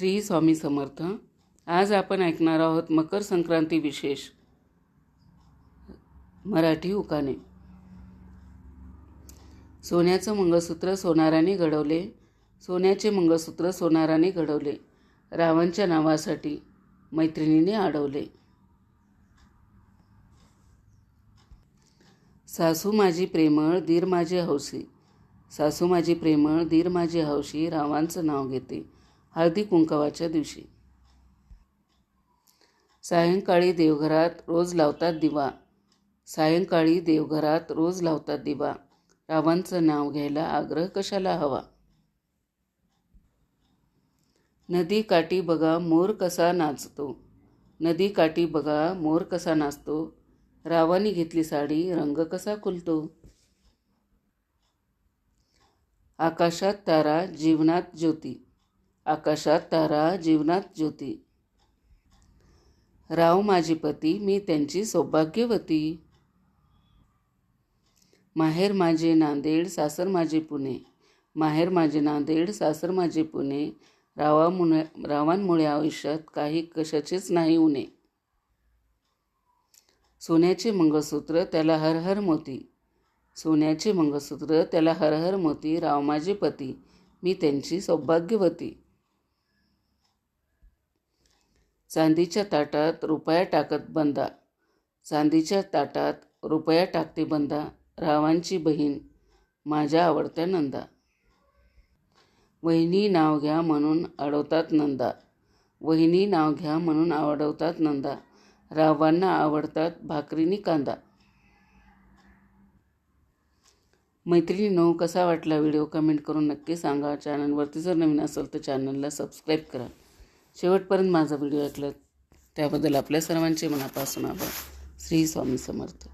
श्री स्वामी समर्थ। आज आपण ऐकणार आहोत मकर संक्रांती विशेष मराठी उखाणे। सोन्याचं मंगळसूत्र सोनाराने घडवले, सोन्याचे मंगळसूत्र सोनाराने घडवले, रावांच्या नावासाठी मैत्रिणीने अडवले। सासू माझी प्रेमळ दीर माझे हौशी, सासू माझी प्रेमळ दीर माझे हौशी, रावांचं नाव घेते हळदी कुंकवाच्या दिवशी। सायंकाळी देवघरात रोज लावतात दिवा, सायंकाळी देवघरात रोज लावतात दिवा, रावांचं नाव घ्यायला आग्रह कशाला हवा। नदी काठी बघा मोर कसा नाचतो, नदी काठी बघा मोर कसा नाचतो, रावानी घेतली साडी रंग कसा खुलतो। आकाशात तारा जीवनात ज्योती, आकाशात तारा जीवनात ज्योती, राव माझी पती मी त्यांची सौभाग्यवती। माहेर माझे नांदेड सासर माझे पुणे, माहेर माझे नांदेड सासर माझे पुणे, रावांमुळे आयुष्यात काही कशाचेच नाही उणे। सोन्याचे मंगळसूत्र त्याला हर हर मोती, सोन्याचे मंगळसूत्र त्याला हर हर मोती, राव माझे पती मी त्यांची सौभाग्यवती। चांदीच्या ताटात रुपया टाकत बंदा, चांदीच्या ताटात रुपया टाकते बंदा, रावांची बहीण माझ्या आवडत्या नंदा। वहिनी नाव घ्या म्हणून अडवतात नंदा, वहिनी नाव घ्या म्हणून अडवतात नंदा, रावांना आवडतात भाकरीनी कांदा। मैत्रिणींनो, कसा वाटला व्हिडिओ कमेंट करून नक्की सांगा। चॅनलवरती जर नवीन असेल तर चॅनलला सबस्क्राईब करा। शेवटपर्यंत माझा व्हिडिओ ऐकलात त्याबद्दल आपल्या सर्वांचे मनापासून आभार। श्री स्वामी समर्थ।